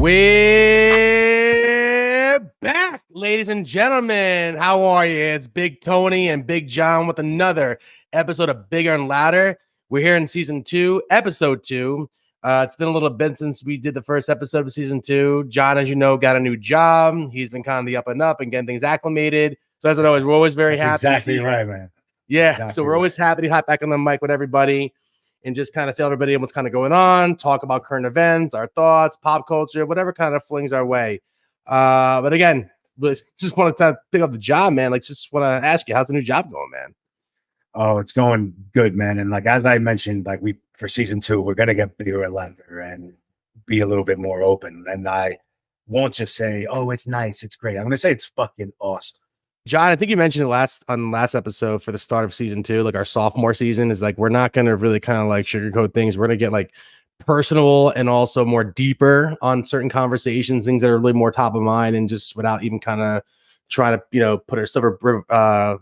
We're back, ladies and gentlemen. How are you? It's Big Tony and Big John with another episode of Bigger and Louder. We're here in season 2, episode 2. It's been a little bit since we did the first episode of season 2. John, as you know, got a new job. He's been kind of the up and up and getting things acclimated. So as always, we're always very happy. Exactly right, man. Yeah, exactly so we're always happy to hop back on the mic with everybody and just kind of fill everybody in what's kind of going on, talk about current events, our thoughts, pop culture, whatever kind of flings our way. But again, just want to pick up the job, man. Like, just want to ask you, how's the new job going, man? Oh, it's going good, man. And like, as I mentioned, like for season 2, we're going to get bigger and louder and be a little bit more open. And I won't just say, oh, it's nice, it's great. I'm going to say it's fucking awesome. John, I think you mentioned it on last episode for the start of season 2, like our sophomore season is like, we're not going to really kind of like sugarcoat things. We're going to get like personal and also more deeper on certain conversations, things that are really more top of mind, and just without even kind of trying to, put a silver, a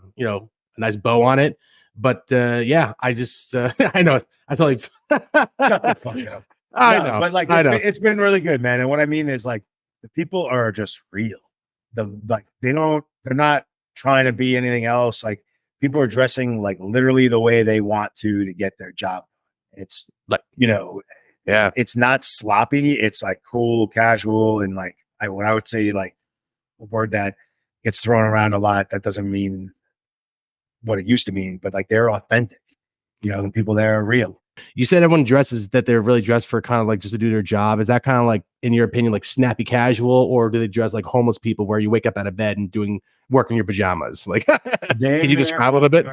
nice bow on it. But yeah, I just, I know, I totally, Shut the fuck up. I know, but like, it's been really good, man. And what I mean is like, the people are just real. They're not trying to be anything else. Like, people are dressing like literally the way they want to get their job. It's like, yeah, it's not sloppy. It's like cool, casual. And like, I would say like a word that gets thrown around a lot, that doesn't mean what it used to mean, but like, they're authentic. The people there are real. You said everyone dresses that they're really dressed for kind of like just to do their job. Is that kind of like, in your opinion, like snappy casual, or do they dress like homeless people where you wake up out of bed and doing work in your pajamas? Like, can you describe a little bit?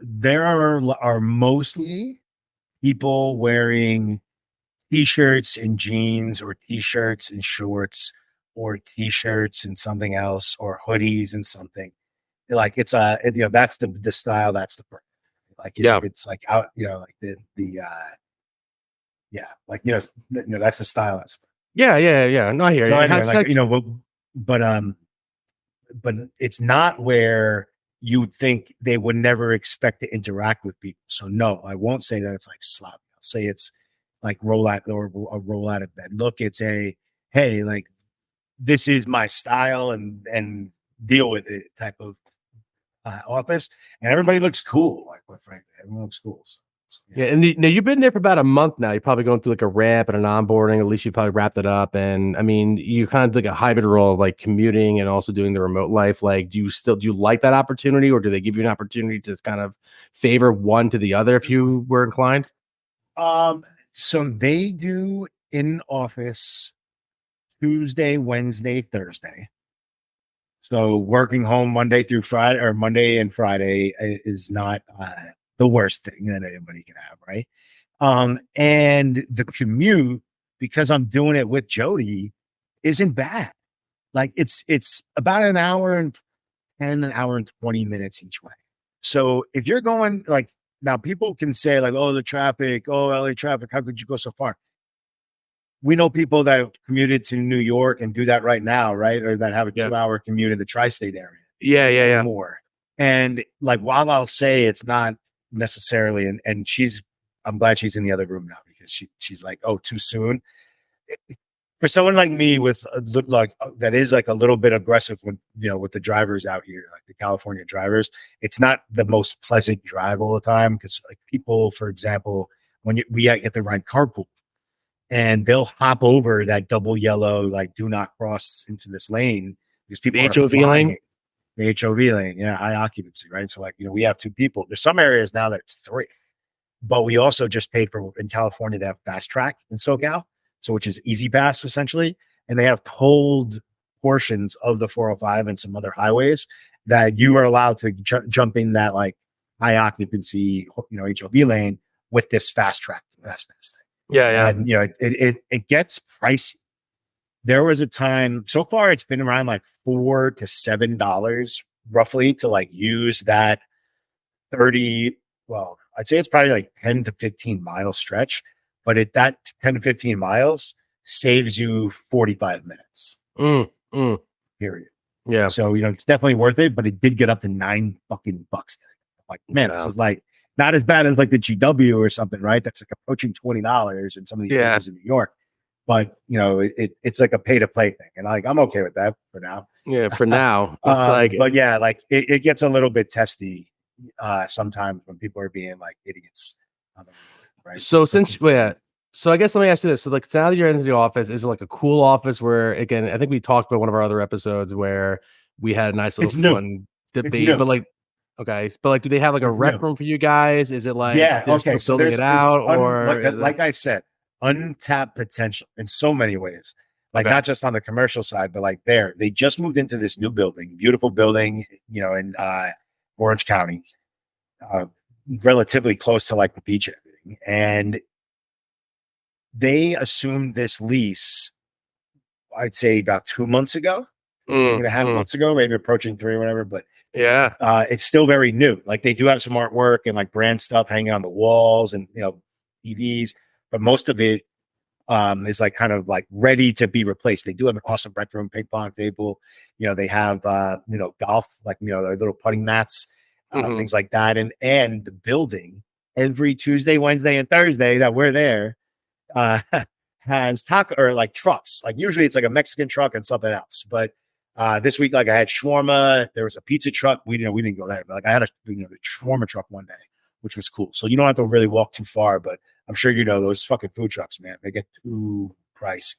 There are mostly people wearing t-shirts and jeans, or t-shirts and shorts, or t-shirts and something else, or hoodies and something. Like, it's that's the style. That's the like, it's like out, like the that's the style. That's yeah. No, I hear so you. Anyway, but it's not where you would think they would never expect to interact with people. So no, I won't say that it's like sloppy. I'll say it's like roll out of bed. Look, it's hey, like, this is my style, and deal with it type of office, and everybody looks cool. Like, quite frankly, everyone looks cool. So, yeah, and now you've been there for about a month now. You're probably going through like a ramp and an onboarding. At least you probably wrapped it up. And I mean, you kind of like a hybrid role of like commuting and also doing the remote life. Like, do you like that opportunity, or do they give you an opportunity to kind of favor one to the other if you were inclined? So they do in office Tuesday, Wednesday, Thursday. So working home Monday through Friday, or Monday and Friday, is not the worst thing that anybody can have, right? And the commute, because I'm doing it with Jody, isn't bad. Like, it's about an hour and 20 minutes each way. So if you're going, like, now people can say like, oh, the traffic, oh, LA traffic, how could you go so far? We know people that commuted to New York and do that right now, right? Or that have a 2-hour commute in the tri-state area. Yeah. More. And like, while I'll say it's not necessarily, and I'm glad she's in the other room now, because she's like, oh, too soon. For someone like me with that is like a little bit aggressive with the drivers out here, like the California drivers, it's not the most pleasant drive all the time, because like people, for example, when we get the ride carpool, and they'll hop over that double yellow, like, do not cross into this lane, because people the HOV lane. The HOV lane, yeah, high occupancy, right? So like, we have 2 people. There's some areas now that it's 3, but we also just paid for, in California, they have fast track in SoCal, so which is easy pass essentially, and they have tolled portions of the 405 and some other highways that you are allowed to jump in that like high occupancy, HOV lane with this fast track fast pass thing. Yeah. And it gets pricey. There was a time, so far it's been around like $4 to $7 roughly to like use that 30. Well, I'd say it's probably like 10 to 15 mile stretch, but that 10 to 15 miles saves you 45 minutes. Period. Yeah. So, it's definitely worth it, but it did get up to $9 fucking bucks. Like, man, This is like not as bad as like the GW or something, right? That's like approaching $20 in some of the areas in New York. but it's like a pay to play thing, and I'm okay with that for now. Yeah, for now. It's like, But yeah, like it gets a little bit testy sometimes when people are being like idiots on the road, right? so since yeah. So I guess let me ask you this. So like now that you're into the office, is it like a cool office where again, I think we talked about one of our other episodes where we had a nice little It's new. fun It's debate, new. but like okay, but like do they have like a It's rec new. room for you guys? Is it like Yeah. they're Okay. still So building it it's out or is it like I said, untapped potential in so many ways. Like okay? not just on the commercial side, but like they just moved into this new building, beautiful building, in Orange County, uh, relatively close to like the beach and everything. And they assumed this lease, I'd say about 2 months ago, Mm, 2.5 months ago, maybe approaching three or whatever. But yeah. it's still very new. Like they do have some artwork and like brand stuff hanging on the walls and TVs, but most of it is like kind of like ready to be replaced. They do have an awesome rec room, ping pong table. They have golf, like their little putting mats, Mhm. things like that. And the building every Tuesday, Wednesday, and Thursday that we're there uh has taco or like trucks. Like usually it's like a Mexican truck and something else. But this week, like I had shawarma, there was a pizza truck. We didn't go there, but like I had the shawarma truck one day, which was cool. So you don't have to really walk too far, but I'm sure those fucking food trucks, man, they get too pricey.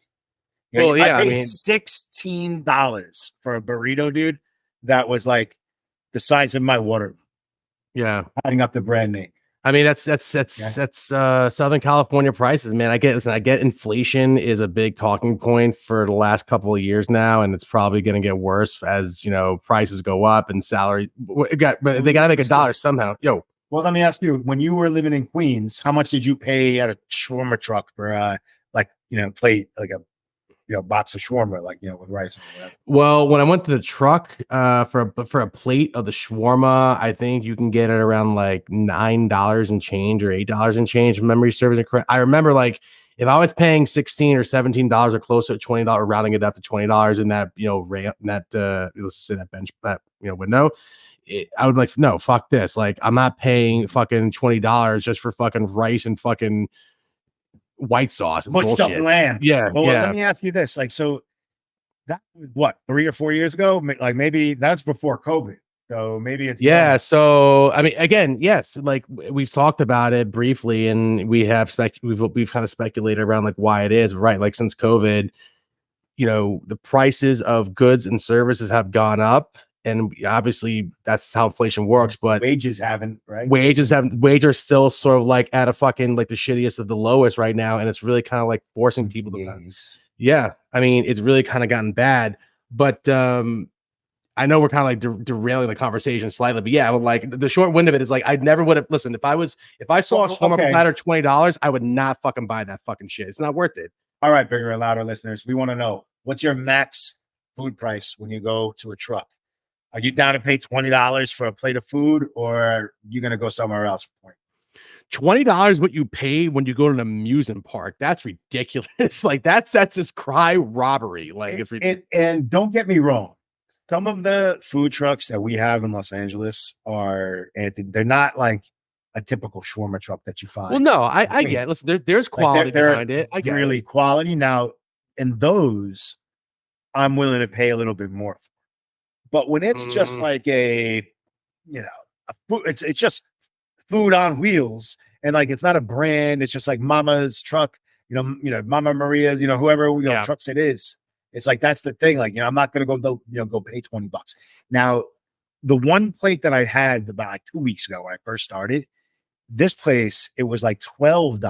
Well, I yeah, I paid mean, $16 for a burrito, dude. That was like the size of my water, yeah. adding up the brand name. I mean, that's Southern California prices, man. I get inflation is a big talking point for the last couple of years now, and it's probably going to get worse as prices go up and salary. But they got to make a dollar somehow. Yo, well, let me ask you: when you were living in Queens, how much did you pay at a shawarma truck for, plate like a box of shawarma, like with rice or whatever? well, when I went to the truck for a plate of the shawarma, I think you can get it around like $9 and change or $8 and change. If memory serves me correct. I remember like if I was paying $16 or $17 or closer to $20, rounding it up to $20 in that let's say that bench that window. I would like no fuck this. Like I'm not paying fucking $20 just for fucking rice and fucking white sauce. It's Mushed up bullshit. lamb. Yeah, Well, let yeah. me ask you this: like, so that was what 3 or 4 years ago? Like maybe that's before COVID. So maybe it's Yeah, so I mean, again, yes, like we've talked about it briefly, and we've kind of speculated around like why it is, right? Like since COVID, the prices of goods and services have gone up, and obviously that's how inflation works. But wages haven't, right? wages are still sort of like at a fucking like the shittiest of the lowest right now, and it's really kind of like forcing people to. Yeah, I mean, it's really kind of gotten bad, but I know we're kind of like derailing the conversation slightly, but yeah, like the short wind of it is like I never would have listened if I saw a shawarma platter $20, I would not fucking buy that fucking shit. It's not worth it. All right, bigger and louder listeners, we want to know what's your max food price when you go to a truck. Are you down to pay $20 for a plate of food, or are you gonna go somewhere else for it? $20 what you pay when you go to an amusement park. That's ridiculous. Like that's just cry robbery. Like it's ridiculous. And don't get me wrong. Some of the food trucks that we have in Los Angeles they're not like a typical shawarma truck that you find. Well, no, I get it. Listen, there's quality behind it. I get really it. quality. Now, in those, I'm willing to pay a little bit more. But when it's just like a food, it's just food on wheels, and like it's not a brand, it's just like Mama's truck, Mama Maria's, whoever trucks it is. It's like that's the thing. Like, I'm not gonna go pay $20. Now, the one plate that I had about like 2 weeks ago when I first started, this place, it was like $12.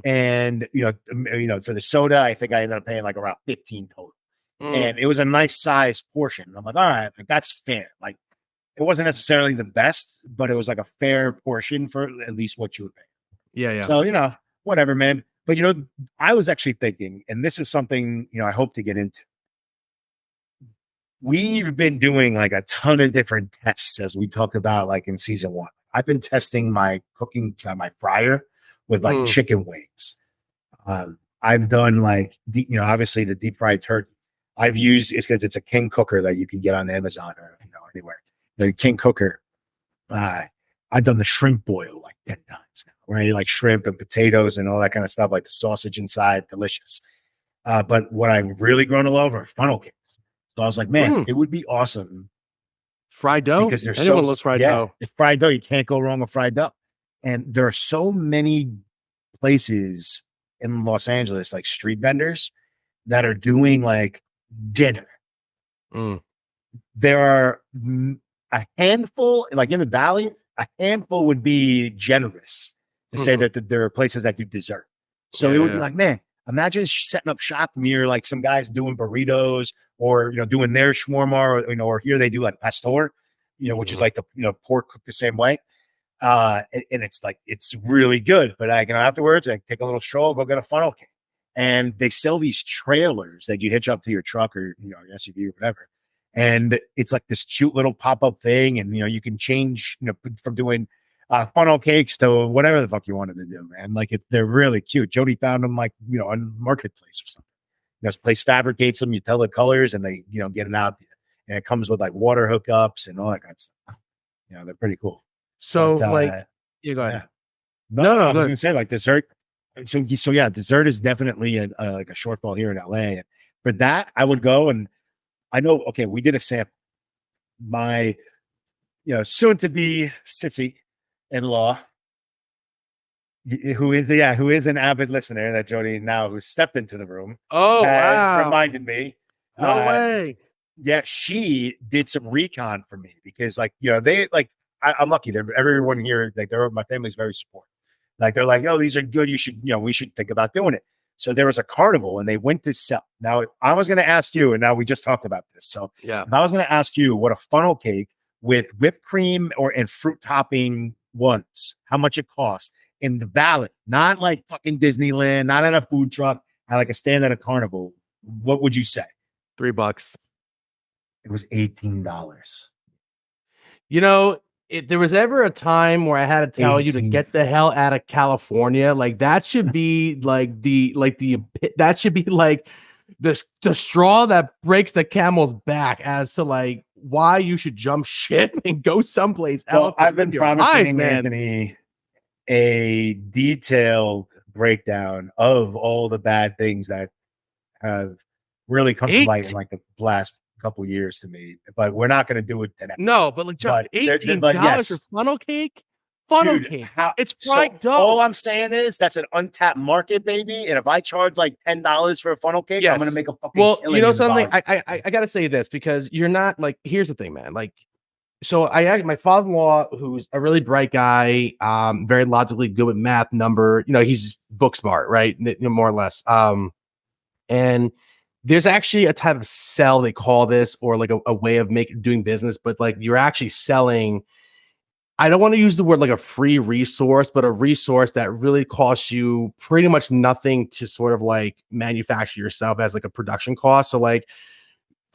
And for the soda, I think I ended up paying like around 15 total. And it was a nice size portion. And I'm like, all right, like that's fair. Like it wasn't necessarily the best, but it was like a fair portion for at least what you would pay. Yeah. So, whatever, man. But I was actually thinking, and this is something, I hope to get into. We've been doing like a ton of different tests as we talked about, like in season 1. I've been testing my cooking, my fryer with like chicken wings. I've done like, obviously the deep fried turkey. I've used it's because it's a King cooker that you can get on Amazon or anywhere. The King cooker. I've done the shrimp boil like 10 times now, right? Like shrimp and potatoes and all that kind of stuff, like the sausage inside, delicious. But what I've really grown to love are funnel cakes. So I was like, man, it would be awesome Fried dough. because there's Anyone loves fried dough. it's fried dough. You can't go wrong with fried dough. And there are so many places in Los Angeles, like street vendors, that are doing like dinner. There are a handful, like in the valley, a handful would be generous to say that there are places that do dessert. So it would be like, man, imagine setting up shop near like some guys doing burritos or, doing their shawarma or, or here they do like pastor, which is like the, pork cooked the same way. And it's like, it's really good. But afterwards, I take a little stroll, go get a funnel cake. And they sell these trailers that you hitch up to your truck or, your SUV or whatever. And it's like this cute little pop-up thing. And, you can change, from doing funnel cakes to whatever the fuck you wanted to do, man. Like they're really cute. Jody found them like, on Marketplace or something. This place fabricates them. You tell the colors and they, get it out. And it comes with like water hookups and all that kind of stuff. They're pretty cool. So you go ahead. Yeah. No, I was going to say like dessert. So yeah, dessert is definitely like a shortfall here in LA. And for that, I would go and I know, okay, we did a sample. My, soon to be sissy in-law, who is an avid listener that Jody now who stepped into the room. Oh, wow. Reminded me. No way. Yeah, she did some recon for me because they like, I'm lucky. Everyone here, like my family's very supportive. Like they're like, oh, these are good. You should, we should think about doing it. So there was a carnival and they went to sell. Now I was going to ask you, and now we just talked about this. So if I was going to ask you what a funnel cake with whipped cream and fruit topping was, how much it cost in the valley, not like fucking Disneyland, not at a food truck, at like a stand at a carnival, what would you say? $3. It was $18. If there was ever a time where I had to tell you to get the hell out of California, like that should be that should be like the straw that breaks the camel's back as to like why you should jump ship and go someplace else. I've been promising Anthony a detailed breakdown of all the bad things that have really come to light in like the last couple years to me, but we're not going to do it today. No, but like John, $18 for funnel cake. Cake. It's fried dough. All I'm saying is that's an untapped market, baby. And if I charge like $10 for a funnel cake, I'm going to make a fucking killing. Something. I got to say this because you're not like. Here's the thing, man. Like, so my father-in-law, who's a really bright guy, very logically good with math, number. He's book smart, right? More or less. And there's actually a type of sell they call this, or like a way of doing business, but like you're actually selling. I don't want to use the word like a free resource, but a resource that really costs you pretty much nothing to sort of like manufacture yourself as like a production cost. So like,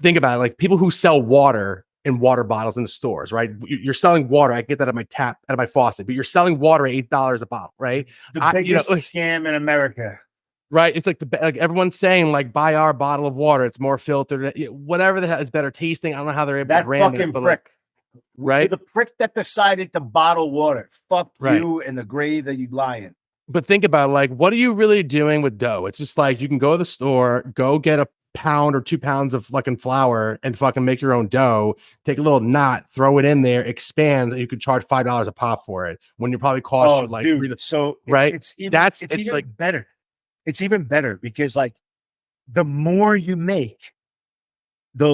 think about it, like people who sell water in water bottles in the stores, right? You're selling water. I get that out of my faucet, but you're selling water at $8 a bottle, right? The biggest scam in America. Right, it's like everyone's saying like buy our bottle of water. It's more filtered, whatever the hell is better tasting. I don't know how they're able to brand fucking it, but prick, right? The prick that decided to bottle water. Fuck you and the grave that you lie in. But think about like, what are you really doing with dough? It's just like you can go to the store, go get a pound or 2 pounds of fucking flour and fucking make your own dough. Take a little knot, throw it in there, expand, and you could charge $5 a pop for it when you probably cost you like right. It's even like better. It's even better because like the more you make, the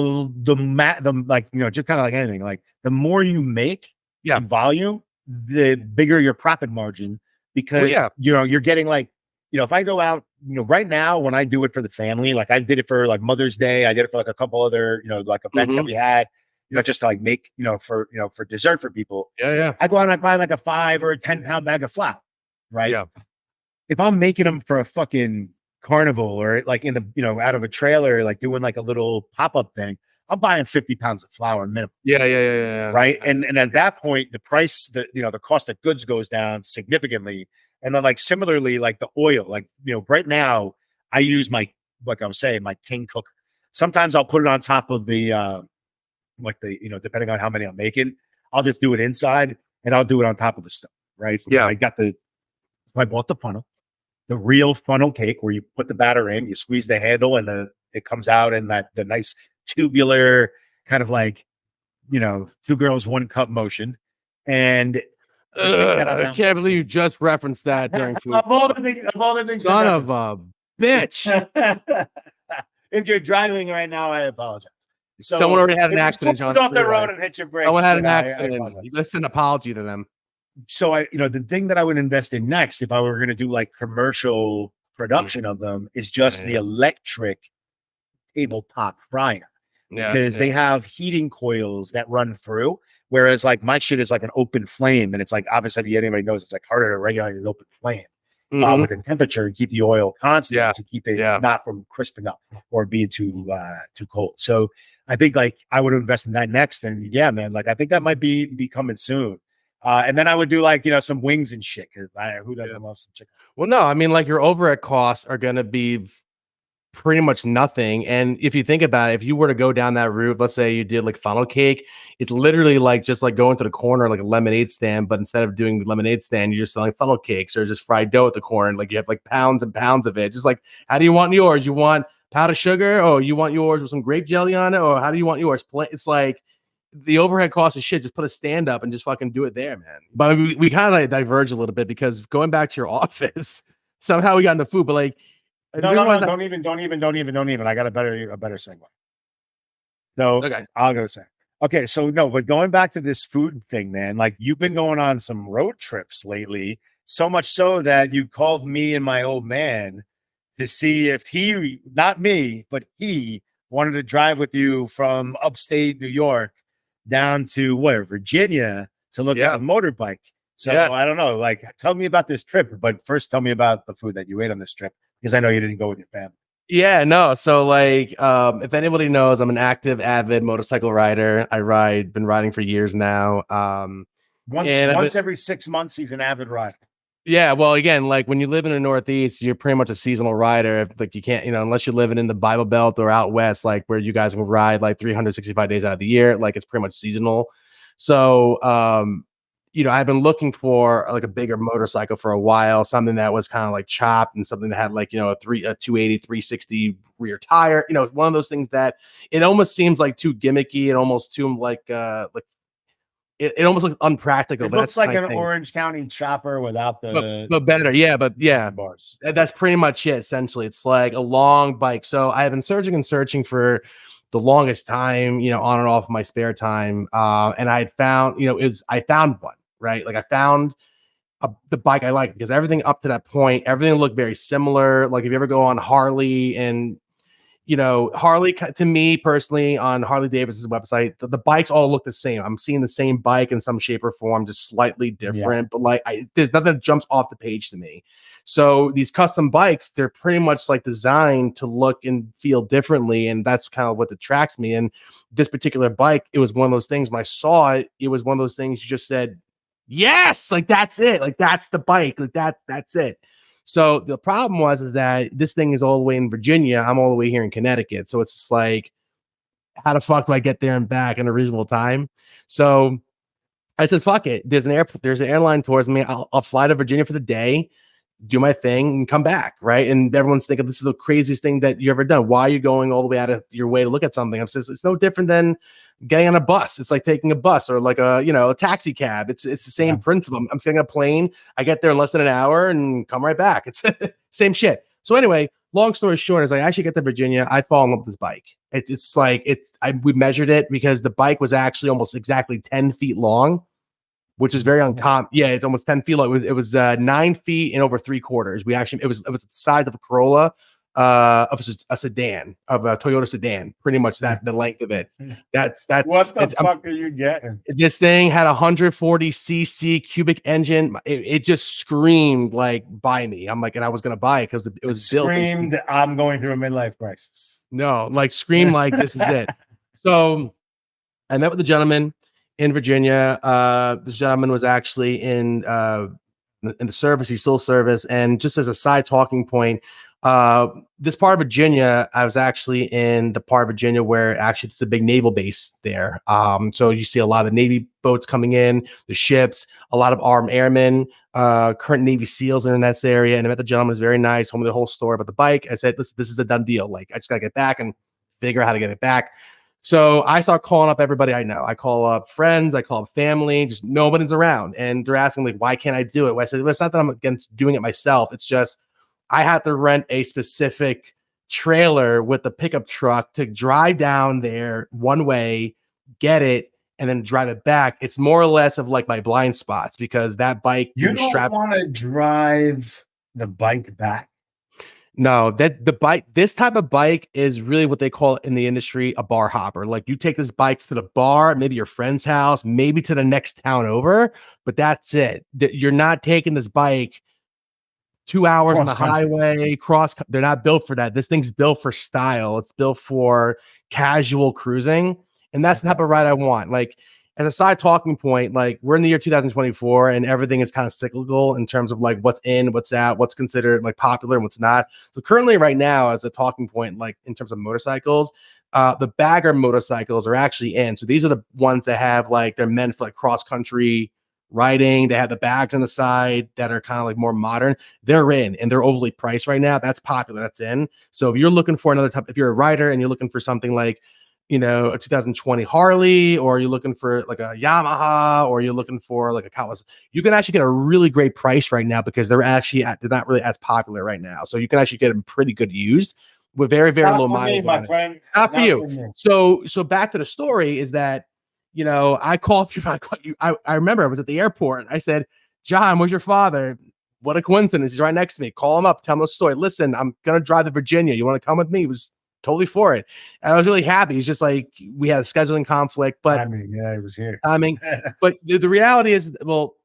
like, just kind of like anything, like the more you make in volume, the bigger your profit margin because, you're getting like, if I go out, right now when I do it for the family, like I did it for like Mother's Day, I did it for like a couple other, like events that we had, just to like make, for dessert for people. I go out and I buy like a 5 or a 10-pound bag of flour, right? Yeah. If I'm making them for a fucking carnival or like in the, out of a trailer, like doing like a little pop-up thing, I'm buying 50 pounds of flour minimum. Yeah. Right. And at that point, the price, the cost of goods goes down significantly. And then like, similarly, like the oil, like, right now I use my King cooker. Sometimes I'll put it on top of the, depending on how many I'm making, I'll just do it inside and I'll do it on top of the stove. Right. Yeah. I got the So I bought the funnel, the real funnel cake where you put the batter in, you squeeze the handle, and it comes out in the nice tubular kind of like, two girls, one cup motion. And the thing that I can't believe you just referenced that during food. of all the things, Son of a bitch. If you're driving right now, I apologize. So someone already had an accident, John. Off the road and hit your brakes. Someone had an accident. Let's send an apology to them. So the thing that I would invest in next, if I were going to do like commercial production of them, is just the electric tabletop fryer. Because they have heating coils that run through, whereas like my shit is like an open flame, and it's like, obviously anybody knows it's like harder to regulate an open flame with the temperature and keep the oil constant to keep it not from crisping up or being too cold. So I think like I would invest in that next, and yeah, man, like I think that might be coming soon. And then I would do like some wings and shit. Because who doesn't love some chicken? Well, no, I mean like your overhead costs are going to be pretty much nothing. And if you think about it, if you were to go down that route, let's say you did like funnel cake, it's literally like just like going to the corner like a lemonade stand, but instead of doing the lemonade stand, you're just selling funnel cakes or just fried dough at the corner. Like you have like pounds and pounds of it. Just like, how do you want yours? You want powdered sugar? Oh, you want yours with some grape jelly on it? Or how do you want yours? It's like the overhead cost of shit. Just put a stand up and just fucking do it there, man. But we kind of like diverge a little bit because going back to your office, somehow we got into food, but like, no, don't even. I got a better segue. So okay. I'll go say. Okay, so no, but going back to this food thing, man, like you've been going on some road trips lately, so much so that you called me and my old man to see if he, not me, but he wanted to drive with you from upstate New York down to Virginia to look at a motorbike. So I don't know, like tell me about this trip, but first tell me about the food that you ate on this trip. Because I know you didn't go with your family. Yeah, no. So like, if anybody knows, I'm an active, avid motorcycle rider. Been riding for years now. Once every 6 months, he's an avid rider. Yeah, well, again, like when you live in the Northeast, you're pretty much a seasonal rider. Like you can't, unless you're living in the Bible Belt or out west, like where you guys will ride like 365 days out of the year. Like it's pretty much seasonal. So, I've been looking for like a bigger motorcycle for a while, something that was kind of like chopped and something that had like, a 280, 360 rear tire, one of those things that it almost seems like too gimmicky. It almost too like it almost looks unpractical. It looks like an Orange County chopper without but better. Yeah. But yeah, bars. That's pretty much it. Essentially. It's like a long bike. So I have been searching for the longest time, on and off my spare time. And I had found, I found one. Right. Like I found the bike I like because everything up to that point, everything looked very similar. Like if you ever go on Harley and, Harley to me personally on Harley Davidson's website, the bikes all look the same. I'm seeing the same bike in some shape or form, just slightly different, but like there's nothing that jumps off the page to me. So these custom bikes, they're pretty much like designed to look and feel differently. And that's kind of what attracts me. And this particular bike, it was one of those things when I saw it, it was one of those things you just said, yes, like that's it. Like that's the bike. Like that's it. So the problem is that this thing is all the way in Virginia. I'm all the way here in Connecticut. So it's just like, how the fuck do I get there and back in a reasonable time? So I said, fuck it. There's an airline towards me. I'll fly to Virginia for the day, do my thing and come back. Right. And everyone's thinking this is the craziest thing that you ever done. Why are you going all the way out of your way to look at something? I'm saying it's no different than getting on a bus. It's like taking a bus or like a taxi cab. It's the same principle. I'm sitting on a plane. I get there in less than an hour and come right back. It's same shit. So anyway, long story short is I actually get to Virginia. I fall in love with this bike. We measured it because the bike was actually almost exactly 10 feet long, which is very uncommon. Yeah, it's almost 10 feet long. It was 9 feet and over 3/4. It was the size of a Corolla, of a sedan, of a Toyota sedan, pretty much the length of it. That's what the fuck are you getting? This thing had 140cc cubic engine. It just screamed like buy me. I'm like, and I was gonna buy it because it was screamed. Built. I'm going through a midlife crisis. No, like scream like this is it. So I met with the gentleman in Virginia. This gentleman was actually in in the service. He's still service. And just as a side talking point, this part of Virginia, I was actually in the part of Virginia where actually it's a big naval base there. So you see a lot of Navy boats coming in, the ships, a lot of armed airmen, current Navy SEALs are in that area. And I met the gentleman, was very nice, told me the whole story about the bike. I said, listen, this is a done deal. Like, I just got to get back and figure out how to get it back. So I start calling up everybody I know. I call up friends, I call up family, just nobody's around. And they're asking, like, why can't I do it? Well, I said, well, it's not that I'm against doing it myself. It's just I had to rent a specific trailer with the pickup truck to drive down there one way, get it, and then drive it back. It's more or less of like my blind spots because that bike. You don't want to drive the bike back. No, that the bike, this type of bike is really what they call in the industry a bar hopper. Like you take this bike to the bar, maybe your friend's house, maybe to the next town over, but that's it. You're not taking this bike 2 hours on the highway, they're not built for that. This thing's built for style. It's built for casual cruising. And that's the type of ride I want. Like, as a side talking point, like we're in the year 2024 and everything is kind of cyclical in terms of like what's in, what's out, what's considered like popular and what's not. So currently right now, as a talking point, like in terms of motorcycles, the bagger motorcycles are actually in. So these are the ones that have like, they're meant for like cross country riding. They have the bags on the side that are kind of like more modern. They're in and they're overly priced right now. That's popular. That's in. So if you're looking for another type, if you're a rider and you're looking for something like, you know, a 2020 Harley, or you're looking for like a Yamaha, or you're looking for like a Kawasaki, you can actually get a really great price right now because they're not really as popular right now. So you can actually get them pretty good used with very, very low mileage. My friend. Not for you. So back to the story is that, you know, I called you. I remember I was at the airport. I said, John, where's your father? What a coincidence. He's right next to me. Call him up. Tell him the story. Listen, I'm going to drive to Virginia. You want to come with me? He was totally for it. And I was really happy. He's just like, we had a scheduling conflict, but I mean, yeah, he was here. But the reality is, well,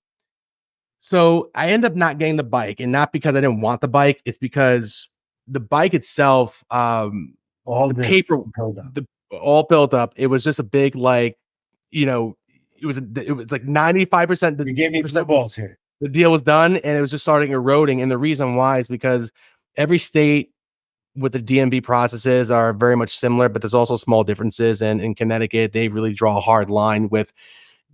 so I end up not getting the bike, and not because I didn't want the bike. It's because the bike itself, all built up. It was just a big, like, you know, it was like 95%. You gave me the balls here. The deal was done, and it was just starting eroding. And the reason why is because every state with the DMV processes are very much similar, but there's also small differences. And in Connecticut, they really draw a hard line with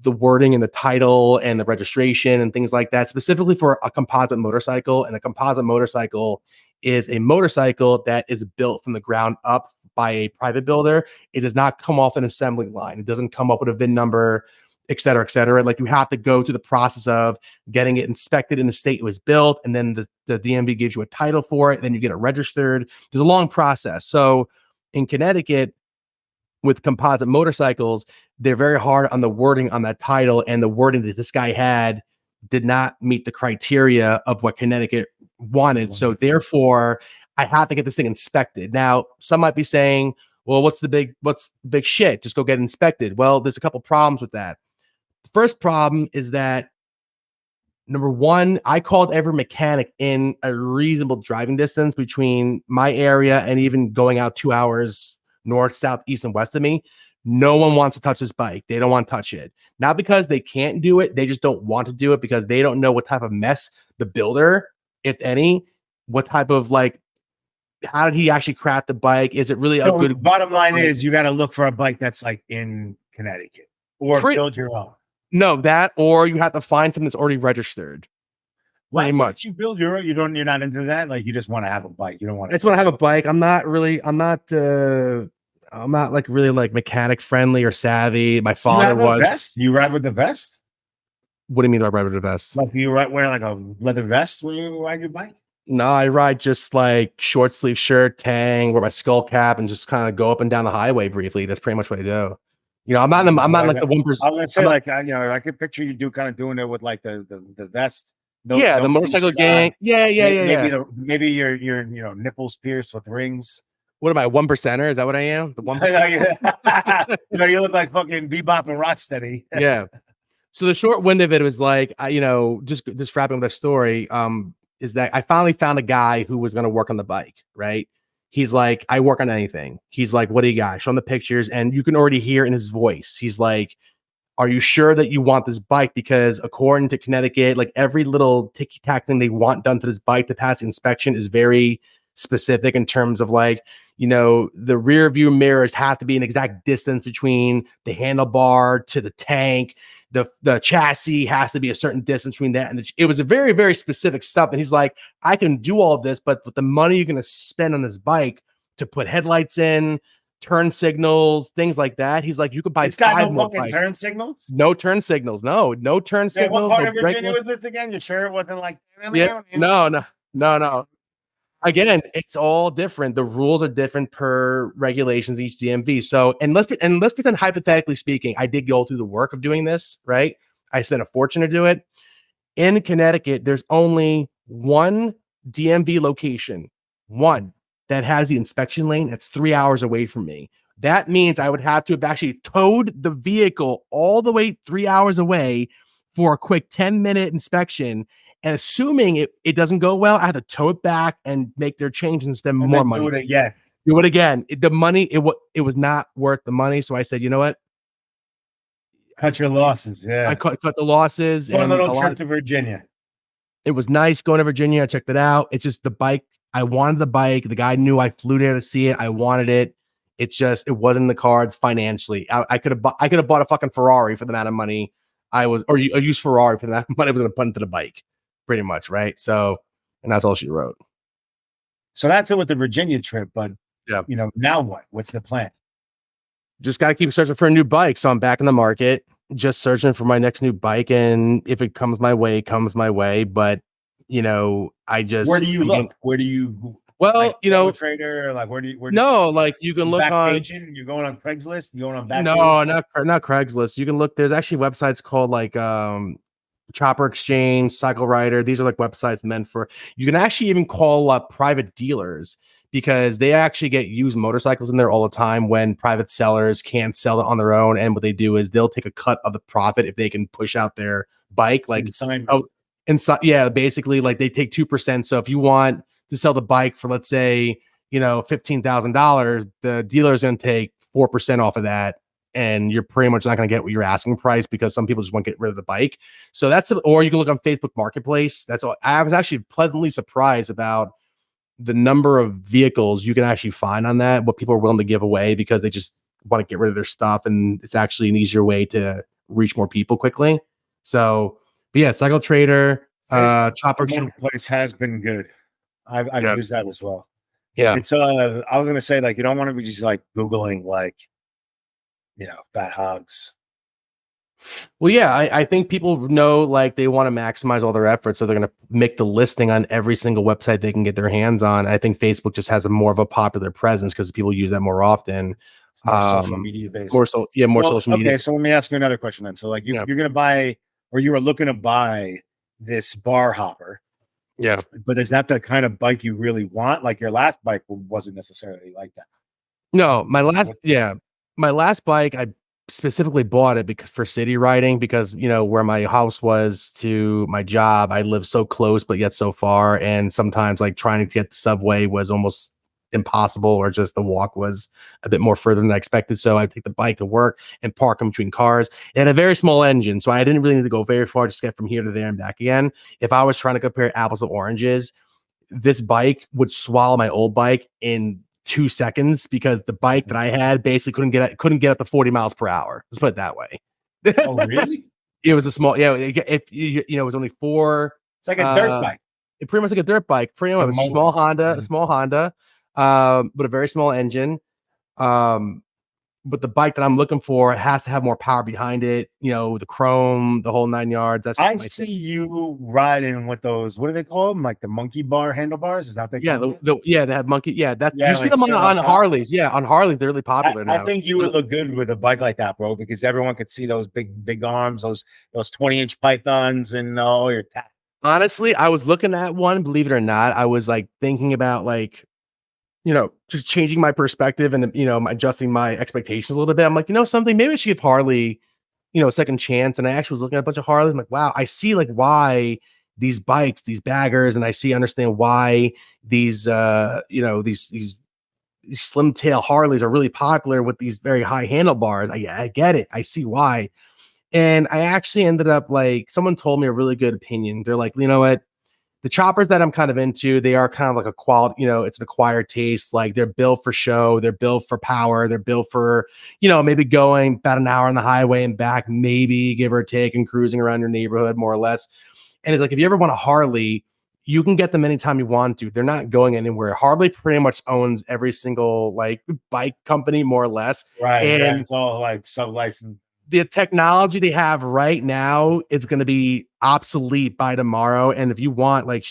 the wording and the title and the registration and things like that, specifically for a composite motorcycle. And a composite motorcycle is a motorcycle that is built from the ground up by a private builder. It does not come off an assembly line. It doesn't come up with a VIN number, et cetera, et cetera. Like, you have to go through the process of getting it inspected in the state it was built. And then the DMV gives you a title for it. Then you get it registered. There's a long process. So in Connecticut, with composite motorcycles, they're very hard on the wording on that title. And the wording that this guy had did not meet the criteria of what Connecticut wanted. So therefore, I have to get this thing inspected. Now, some might be saying, well, what's the big shit? Just go get it inspected. Well, there's a couple problems with that. The first problem is that, number one, I called every mechanic in a reasonable driving distance between my area and even going out 2 hours north, south, east, and west of me. No one wants to touch this bike. They don't want to touch it. Not because they can't do it. They just don't want to do it because they don't know what type of mess the builder, if any, what type of, like, how did he actually craft the bike? Is it really a good? Bottom line is you got to look for a bike that's like in Connecticut, or build your own. No, that, or you have to find something that's already registered. Pretty much. You build your own. You're not into that. Like, you just want to have a bike. You don't want to. I just want to have a bike. I'm not like really like mechanic friendly or savvy. My father was. Vest? You ride with the vest? What do you mean I ride with a vest? Like, you wear like a leather vest when you ride your bike? No, I ride just like short sleeve shirt, tang, wear my skull cap, and just kind of go up and down the highway briefly. That's pretty much what I do. You know, I'm not like the 1%. I was gonna say, like, you know, I could picture you kind of doing it with like the vest. The motorcycle gang. Yeah. Maybe your you know, nipples pierced with rings. What am I, 1%er? Is that what I am? The 1%. You know, you look like fucking Bebop and Rocksteady. Yeah. So the short wind of it was like, you know, just wrapping up the story, is that I finally found a guy who was going to work on the bike, right? He's like, I work on anything. He's like, what do you got? Show him the pictures. And you can already hear in his voice. He's like, are you sure that you want this bike? Because according to Connecticut, like every little ticky tack thing they want done to this bike to pass the inspection is very specific in terms of like, the rear view mirrors have to be an exact distance between the handlebar to the tank. The chassis has to be a certain distance between that. And it was a very, very specific stuff. And he's like, I can do all this, but with the money you're going to spend on this bike to put headlights in, turn signals, things like that. He's like, you could buy It's got 5 no more fucking bikes. turn signals. No turn signals. No turn Yeah, what signals. part No of brake Virginia lights. was this again? You sure it wasn't like? Yeah. No. Again, it's all different. The rules are different per regulations each DMV. So, and let's pretend, hypothetically speaking, I did go through the work of doing this, right? I spent a fortune to do it. In Connecticut, there's only one DMV location, one that has the inspection lane that's 3 hours away from me. That means I would have to have actually towed the vehicle all the way 3 hours away for a quick 10-minute inspection. And assuming it doesn't go well, I have to tow it back and make their change and spend more money. Do it again. Do it again. The money, it was not worth the money. So I said, you know what? Cut your losses. Yeah. I cut the losses. One little trip to Virginia. It was nice going to Virginia. I checked it out. It's just the bike. I wanted the bike. The guy knew I flew there to see it. I wanted it. It's just, it wasn't in the cards financially. I could have bought a fucking Ferrari for the amount of money or use Ferrari for the amount of money I was going to put into the bike, pretty much. Right. So, and that's all she wrote. So that's it with the Virginia trip. But yeah, now what? What's the plan? Just got to keep searching for a new bike. So I'm back in the market, just searching for my next new bike. And if it comes my way, it comes my way. But, I just. Where do you look? Where do you. Well, Trader, like where do you. Like you can look on. You're going on Craigslist? You're going on back. No, not Craigslist. You can look. There's actually websites called like Chopper Exchange, Cycle Rider. These are like websites meant for. You can actually even call up private dealers, because they actually get used motorcycles in there all the time when private sellers can't sell it on their own. And what they do is they'll take a cut of the profit if they can push out their bike. Like, basically, like they take 2%. So if you want to sell the bike for, let's say, $15,000, the dealer is going to take 4% off of that. And you're pretty much not going to get what you're asking price, because some people just want to get rid of the bike. So or you can look on Facebook Marketplace. That's all. I was actually pleasantly surprised about the number of vehicles you can actually find on that, what people are willing to give away because they just want to get rid of their stuff. And it's actually an easier way to reach more people quickly. So, but yeah, Cycle Trader, Chopper Marketplace has been good. I've used that as well. Yeah. It's, I was going to say, like, you don't want to be just like Googling, like, fat hogs. Well, yeah, I think people know, like, they want to maximize all their efforts, so they're going to make the listing on every single website they can get their hands on. I think Facebook just has a more of a popular presence because people use that more often. It's more social media based. Social media. Okay, so let me ask you another question then. So, like, you're going to buy, or you were looking to buy this bar hopper. Yeah. But is that the kind of bike you really want? Like, your last bike wasn't necessarily like that. No, my last bike, I specifically bought it because for city riding, because where my house was to my job, I live so close but yet so far, and sometimes like trying to get the subway was almost impossible, or just the walk was a bit more further than I expected. So I take the bike to work and park in between cars. It had a very small engine, so I didn't really need to go very far, just get from here to there and back again. If I was trying to compare apples to oranges, this bike would swallow my old bike in 2 seconds, because the bike that I had basically couldn't get up to 40 miles per hour. Let's put it that way. Oh, really? It was a small, it was only 4. It's like a dirt bike. It pretty much like a dirt bike. Pretty much a small Honda, but a very small engine. But the bike that I'm looking for has to have more power behind it. The chrome, the whole 9 yards. That's I see you riding with those. What do they call them? Like the monkey bar handlebars? Is that what they call them? They have monkey. Yeah, you like see them on Harleys. Yeah, on Harleys, they're really popular now. I think you would look good with a bike like that, bro, because everyone could see those big arms, those 20-inch pythons, and all your. Honestly, I was looking at one. Believe it or not, I was like thinking about like, just changing my perspective and, adjusting my expectations a little bit. I'm like, something, maybe I should give Harley, a second chance. And I actually was looking at a bunch of Harleys. I'm like, wow, I see like why these bikes, these baggers, and understand why these, these slim tail Harleys are really popular with these very high handlebars. I get it. I see why. And I actually ended up like someone told me a really good opinion. They're like, you know what? The choppers that I'm kind of into, they are kind of like a quality, it's an acquired taste. Like they're built for show, they're built for power, they're built for, maybe going about an hour on the highway and back, maybe give or take, and cruising around your neighborhood more or less. And it's like, if you ever want a Harley, you can get them anytime you want to. They're not going anywhere. Harley pretty much owns every single like bike company, more or less. Right. And It's all like sub-licensed. the technology they have right now is going to be obsolete by tomorrow. And if you want, like,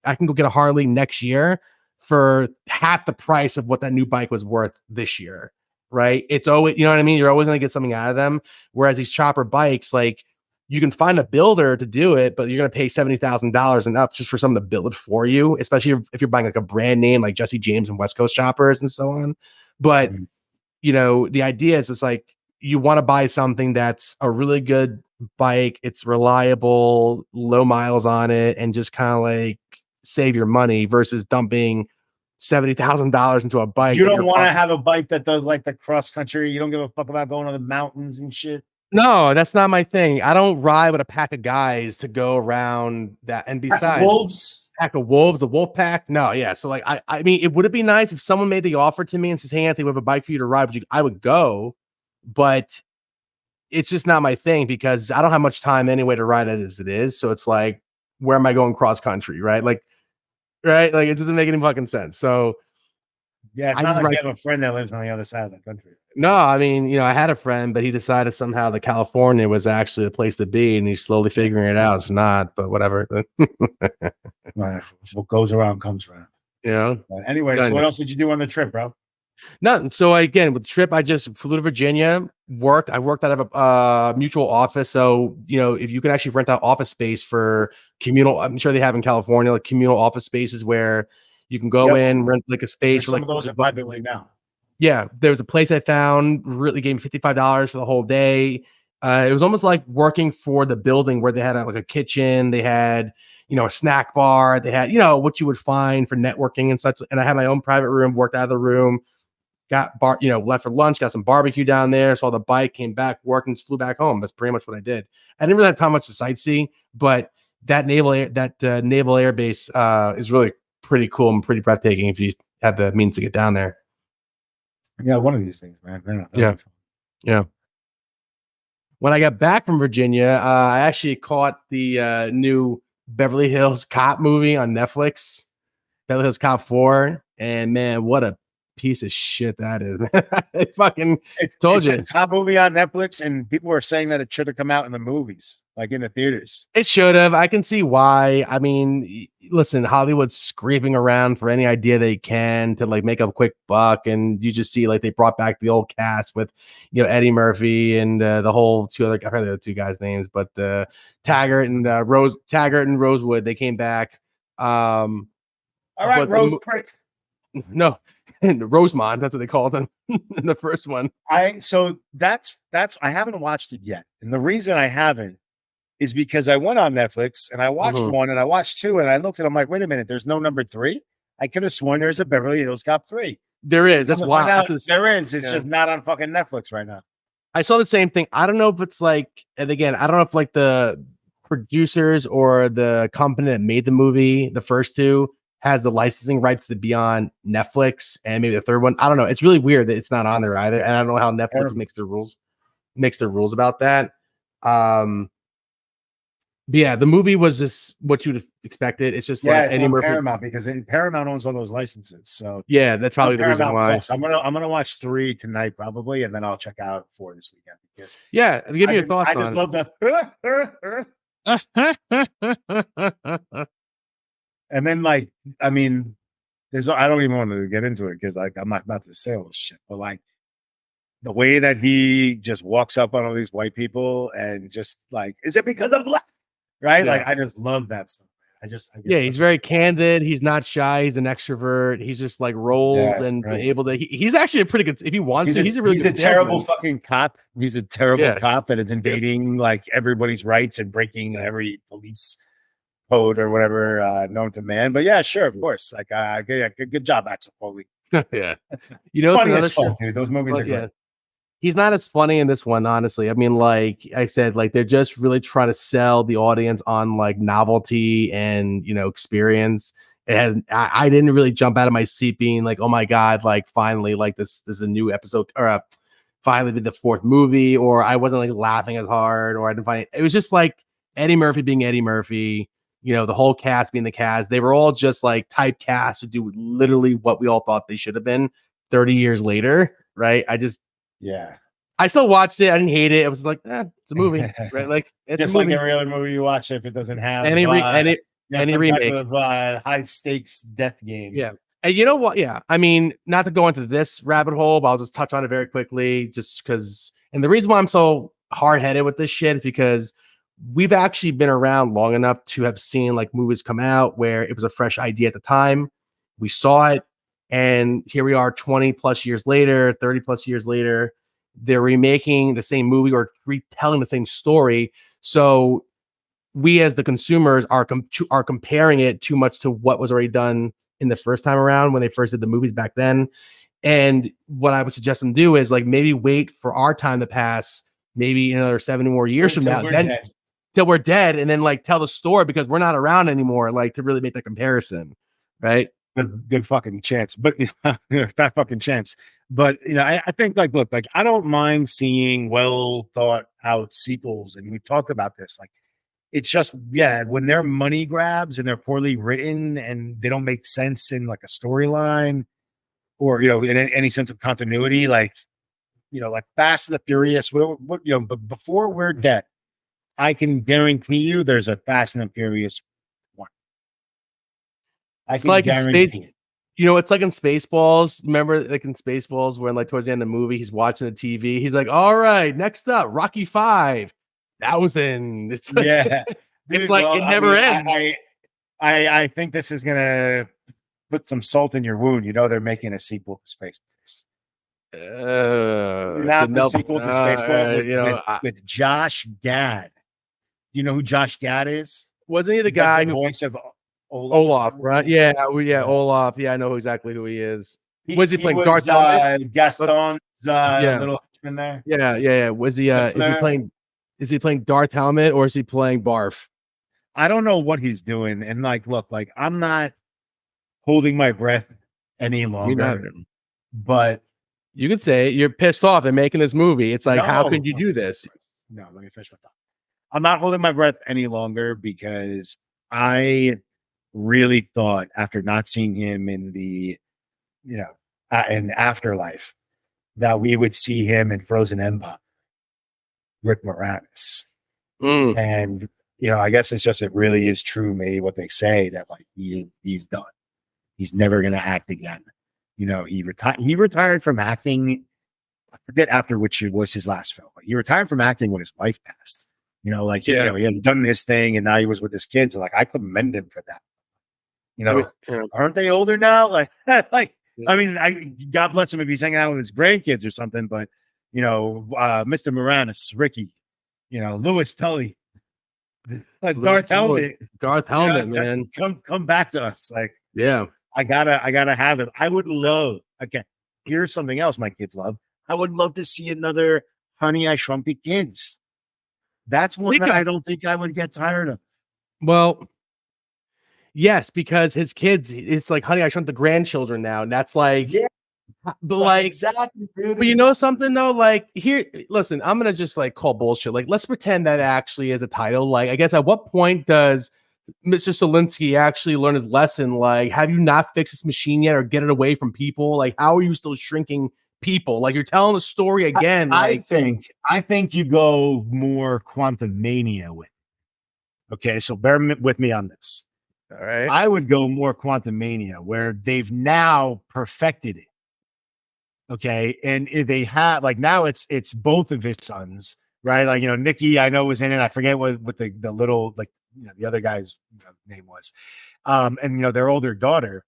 I can go get a Harley next year for half the price of what that new bike was worth this year. Right. It's always, you know what I mean? You're always going to get something out of them. Whereas these chopper bikes, like, you can find a builder to do it, but you're going to pay $70,000 and up just for someone to build it for you, especially if you're buying like a brand name like Jesse James and West Coast choppers and so on. But, the idea is it's like, you want to buy something that's a really good bike, it's reliable, low miles on it, and just kind of like save your money versus dumping $70,000 into a bike. You don't want to have a bike that does like the cross country. You don't give a fuck about going on the mountains and shit. No, that's not my thing. I don't ride with a pack of guys to go around that. And besides, pack of wolves, the wolf pack. No, yeah. So like, I mean, would it be nice if someone made the offer to me and says, "Hey, Anthony, we have a bike for you to ride," I would go, but it's just not my thing because I don't have much time anyway to ride it as it is. So it's like, where am I going cross country? Right. Like, right. Like, it doesn't make any fucking sense. So yeah, it's not like you have a friend that lives on the other side of the country. No, I mean, I had a friend, but he decided somehow that California was actually the place to be, and he's slowly figuring it out. It's not, but whatever. Right. What goes around comes around. Anyway, so what else did you do on the trip, bro? Nothing. So again, with the trip, I just flew to Virginia, worked. I worked out of a mutual office. So, if you can actually rent out office space for communal, I'm sure they have in California, like communal office spaces where you can go in, rent like a space. Some of those at my building now. Yeah, there was a place I found, really gave me $55 for the whole day. It was almost like working for the building where they had like a kitchen, they had, a snack bar, they had, what you would find for networking and such. And I had my own private room, worked out of the room, left for lunch, got some barbecue down there, saw the bike, came back, worked, and flew back home. That's pretty much what I did. I didn't really have time much to sightsee, but that naval air base is really pretty cool and pretty breathtaking if you have the means to get down there. Yeah, one of these things, man. Yeah. When I got back from Virginia, I actually caught the new Beverly Hills Cop movie on Netflix, Beverly Hills Cop 4. And man, what a piece of shit that is, man. It's a top movie on Netflix, and people were saying that it should have come out in the movies, like in the theaters. It should have. I can see why. I mean, listen, Hollywood's scraping around for any idea they can to like make a quick buck, and you just see like they brought back the old cast with Eddie Murphy and the whole two other, I forget the two guys' names, but Taggart and Rosewood, they came back. All right, Rose Prick. No. Rosemont, that's what they called him in the first one. So that's I haven't watched it yet. And the reason I haven't is because I went on Netflix and I watched one and I watched two and I looked at it, I'm like, wait a minute, there's no number 3. I could have sworn there's a Beverly Hills Cop 3. There is. That's why there is. It's just not on fucking Netflix right now. I saw the same thing. I don't know if it's like, and again, I don't know if like the producers or the company that made the movie, the first two, has the licensing rights to be on Netflix, and maybe the third one. I don't know. It's really weird that it's not on there either. And I don't know how Netflix makes their rules about that. But yeah, the movie was just what you'd have expected. It's just like it's on Paramount because Paramount owns all those licenses. So yeah, that's probably the reason why. Plus. I'm gonna watch 3 tonight probably, and then I'll check out 4 this weekend. Because give me your thoughts. I just love that. And then, like, I mean, I don't even want to get into it because, like, I'm not about to say all this shit, but like, the way that he just walks up on all these white people and just like, is it because of black? Right? Yeah. Like, I just love that stuff. He's very candid. He's not shy. He's an extrovert. He's just like rolls and able to. He's actually a pretty good. If he wants to, he's a terrible fucking cop. He's a terrible cop that is invading like everybody's rights and breaking every police code or whatever known to man. But yeah, sure, of course. Like, good job, Axel Foley. Yeah, funny as fuck, dude. Those movies are great. he's not as funny in this one, honestly. I mean, like I said, like they're just really trying to sell the audience on like novelty and experience. I didn't really jump out of my seat being like, oh my god, like finally, like this is a new episode or finally the fourth movie, or I wasn't like laughing as hard, or I didn't find it was just like Eddie Murphy being Eddie Murphy. The whole cast being the cast. They were all just like typecast to do literally what we all thought they should have been 30 years later, right? Yeah. I still watched it. I didn't hate it. It was like, it's a movie, right? Like it's Just a like movie. every other movie you watch, if it doesn't have Any re- any any some type remake, of high stakes death game. yeah. And you know what? Yeah, I mean, not to go into this rabbit hole, but I'll just touch on it very quickly, just because. And the reason why I'm so hard headed with this shit is because we've actually been around long enough to have seen like movies come out where it was a fresh idea at the time. We saw it, and here we are 20 plus years later, 30 plus years later. They're remaking the same movie or retelling the same story. So we as the consumers are comparing it too much to what was already done in the first time around when they first did the movies back then. And what I would suggest them do is like maybe wait for our time to pass, maybe another 70 more years from now, then till we're dead, and then like tell the story because we're not around anymore, like to really make the comparison, right? Good fucking chance, but bad fucking chance. But I think like, look, like I don't mind seeing well thought out sequels, and we talked about this. Like, it's just when they're money grabs and they're poorly written and they don't make sense in like a storyline or in any sense of continuity, like like Fast and the Furious. What but before we're dead, I can guarantee you there's a Fast and the Furious one. It's like in space, it's like in Spaceballs. Remember, like in Spaceballs, when like towards the end of the movie, he's watching the TV. He's like, "All right, next up, Rocky 5." That was in. It's like, it's like it never ends. I think this is gonna put some salt in your wound. They're making a sequel to Spaceballs. The sequel to Spaceballs with Josh Gad. You know who Josh Gad is? Wasn't he the guy the voice of Olaf, right? Yeah, Olaf. Yeah, I know exactly who he is. Was he playing Darth Gaston's little henchman there? Yeah. Was he? Is he playing Darth Helmet or is he playing Barf? I don't know what he's doing. And like, look, like I'm not holding my breath any longer. But you could say you're pissed off at making this movie. It's like, how could you do this? No, let me finish my thought. I'm not holding my breath any longer because I really thought after not seeing him in the, in Afterlife, that we would see him in Frozen Empire, Rick Moranis. And, I guess it really is true, maybe what they say that like he's done. He's never going to act again. He retired from acting. I forget after which was his last film, but he retired from acting when his wife passed. He had done his thing and now he was with his kids. And like, I commend him for that. Aren't they older now? Like, I mean, God bless him if he's hanging out with his grandkids or something, but Mr. Moranis, Ricky, Louis Tully, Darth Helmet, man, come back to us. Like, yeah, I gotta have it. I would love, again, here's something else my kids love. I would love to see another Honey, I Shrunk the Kids. That's one that I don't think I would get tired of. Well, yes, because his kids, it's like Honey, I Shrunk the grandchildren now. And that's like, but like, exactly, dude. But you know something though? Like, here, listen, I'm going to just like call bullshit. Like, let's pretend that actually is a title. Like, I guess at what point does Mr. Solinsky actually learn his lesson? Like, have you not fixed this machine yet or get it away from people? Like, how are you still shrinking people? Like, you're telling the story again. I think you go more Quantum Mania with it. Okay, so bear with me on this. All right. I would go more Quantum Mania where they've now perfected it. Okay, and they have like now it's both of his sons, right? Like Nikki, I know was in it. I forget what the little like the other guy's name was, and their older daughter.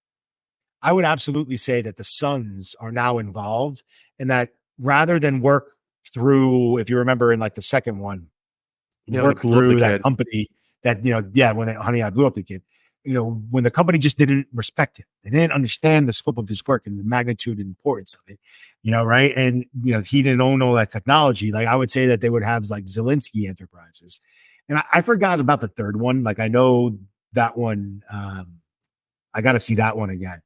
I would absolutely say that the sons are now involved, and that rather than work through, if you remember in like the second one, work through that company that when Honey, I Blew Up the Kid. when the company just didn't respect him. They didn't understand the scope of his work and the magnitude and importance of it, right? And, he didn't own all that technology. Like, I would say that they would have like Zelensky Enterprises. And I forgot about the third one. Like, I know that one, I got to see that one again.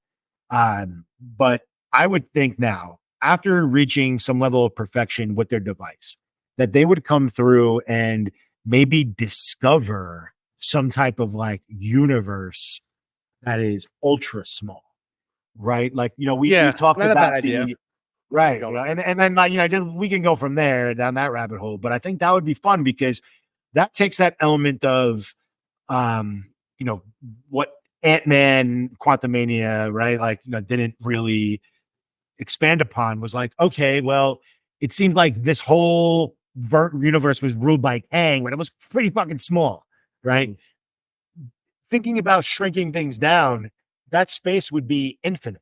But I would think now, after reaching some level of perfection with their device, that they would come through and maybe discover some type of like universe that is ultra small, right? Like, we've talked not a bad about idea. right. And then like, we can go from there down that rabbit hole, but I think that would be fun because that takes that element of, what Ant-Man Quantumania, right? Like, didn't really expand upon was like, okay, well, it seemed like this whole universe was ruled by Kang when it was pretty fucking small, right? Thinking about shrinking things down, that space would be infinite,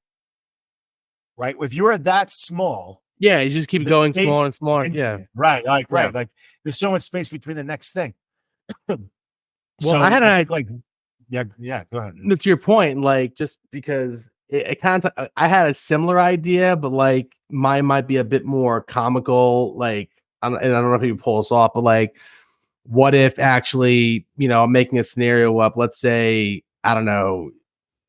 right? If you're that small, Yeah, you just keep going smaller and smaller. Infinite. Yeah. Right. Like, right. Like, there's so much space between the next thing. Well, I think like, yeah, go ahead. To your point, like, just because it kind of, I had a similar idea, but like mine might be a bit more comical. Like, and I don't know if you pull this off, but like, what if actually, I'm making a scenario up, let's say, I don't know,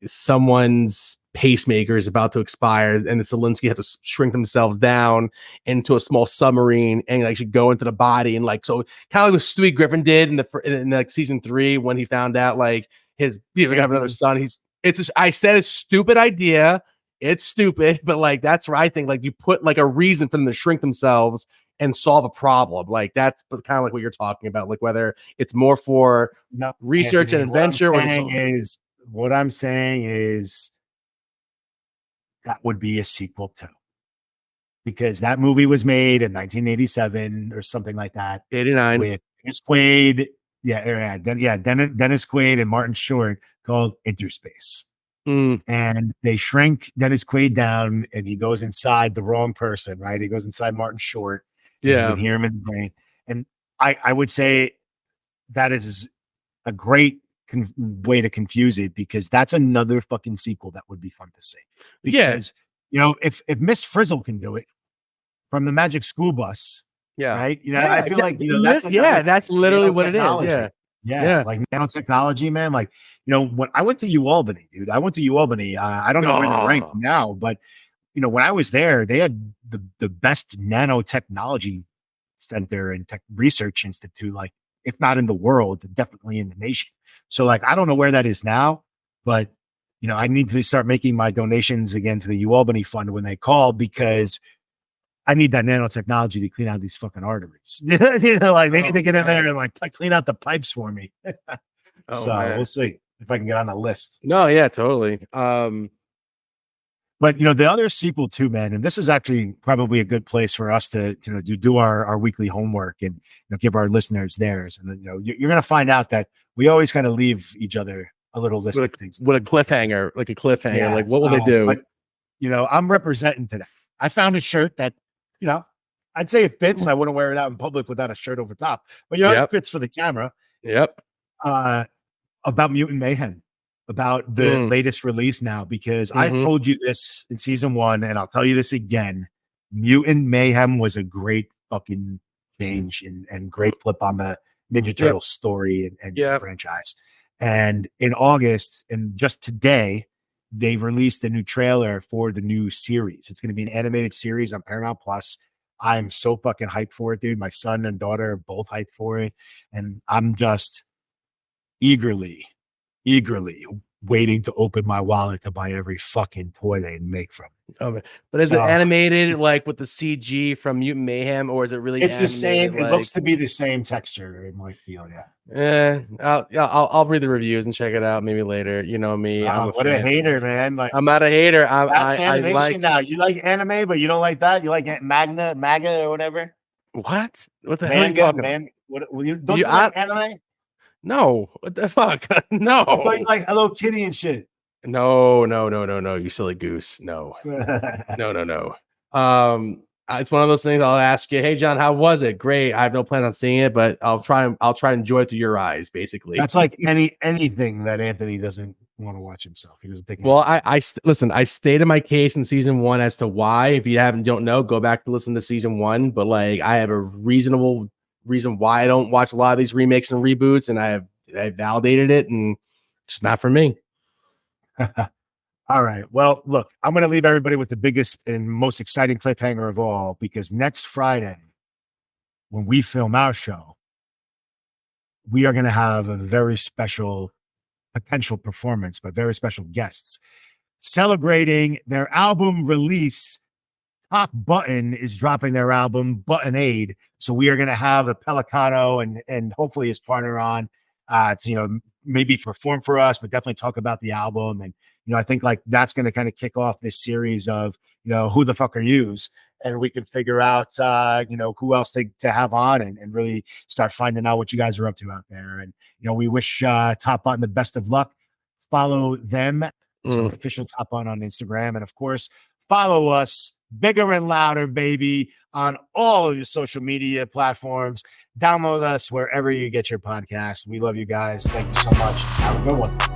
someone's pacemaker is about to expire and the Zelensky have to shrink themselves down into a small submarine and like should go into the body. And like, so kind of like what Stewie Griffin did in like season 3 when he found out like his gonna have another son. I said it's a stupid idea. It's stupid, but like that's where I think like you put like a reason for them to shrink themselves and solve a problem. Like that's kind of like what you're talking about, like whether it's more for research and adventure. What I'm saying is that would be a sequel too, because that movie was made in 1987 or something like that. 89 with Dennis Quaid. Dennis Quaid and Martin Short, called Interspace. And they shrink Dennis Quaid down and he goes inside the wrong person, right? He goes inside Martin Short. Yeah. You can hear him in the brain. And I would say that is a great way to confuse it, because that's another fucking sequel that would be fun to see. Because, if Miss Frizzle can do it from the Magic School Bus, right? I feel like, that's literally what it is. Yeah. Like nanotechnology, man. Like, when I went to UAlbany, dude, I don't know where they're ranked now, but when I was there, they had the best nanotechnology center and tech research institute, like, if not in the world, definitely in the nation. So like, I don't know where that is now, but I need to start making my donations again to the UAlbany fund when they call, because I need that nanotechnology to clean out these fucking arteries. Like they need to get in there and like clean out the pipes for me. We'll see if I can get on the list. No, yeah, totally. But the other sequel too, man, and this is actually probably a good place for us to do our weekly homework and give our listeners theirs. And then you're gonna find out that we always kind of leave each other a little list of things with a cliffhanger, Yeah. Like, what will they do? But, I'm representing today. I found a shirt that I'd say it fits. I wouldn't wear it out in public without a shirt over top, but it fits for the camera. Yep. About Mutant Mayhem, about the latest release now, because I told you this in season 1, and I'll tell you this again. Mutant Mayhem was a great fucking change and great flip on the Ninja Turtles story and franchise. And in August, and just today, they released a new trailer for the new series. It's going to be an animated series on Paramount Plus. I'm so fucking hyped for it, dude. My son and daughter are both hyped for it. And I'm just eagerly waiting to open my wallet to buy every fucking toy they make from it. Oh, but is it animated like with the CG from Mutant Mayhem, or is it really? It's the same. Like, it looks to be the same texture. It might feel, I'll read the reviews and check it out maybe later. You know me. I'm a hater, man. Like, I'm not a hater. That's animation now. You like anime, but you don't like that. You like MAGA or whatever. What the hell are you talking about? Don't you like anime? No, what the fuck? No. I thought you like Hello Kitty and shit. No, you silly goose. No. No. It's one of those things. I'll ask you, hey John, how was it? Great. I have no plan on seeing it, but I'll try to enjoy it through your eyes, basically. That's like anything that Anthony doesn't want to watch himself. He doesn't think. Well, listen. I stated my case in season 1 as to why. If you don't know, go back to listen to season 1. But like, I have a reasonable reason why I don't watch a lot of these remakes and reboots, and I validated it, and it's not for me. All right. Well, look, I'm going to leave everybody with the biggest and most exciting cliffhanger of all, because next Friday, when we film our show, we are going to have a very special potential performance by very special guests celebrating their album release. Top Button is dropping their album Buttonade. So we are going to have a Pelicano and hopefully his partner on to, maybe perform for us, but definitely talk about the album. And, I think like that's going to kind of kick off this series of, who the fuck are yous? And we can figure out, who else to have on and really start finding out what you guys are up to out there. And, we wish Top Button the best of luck. Follow them. So official Top Button on Instagram. And of course, follow us bigger and louder, baby, on all of your social media platforms. Download us wherever you get your podcast. We love you guys. Thank you so much. Have a good one.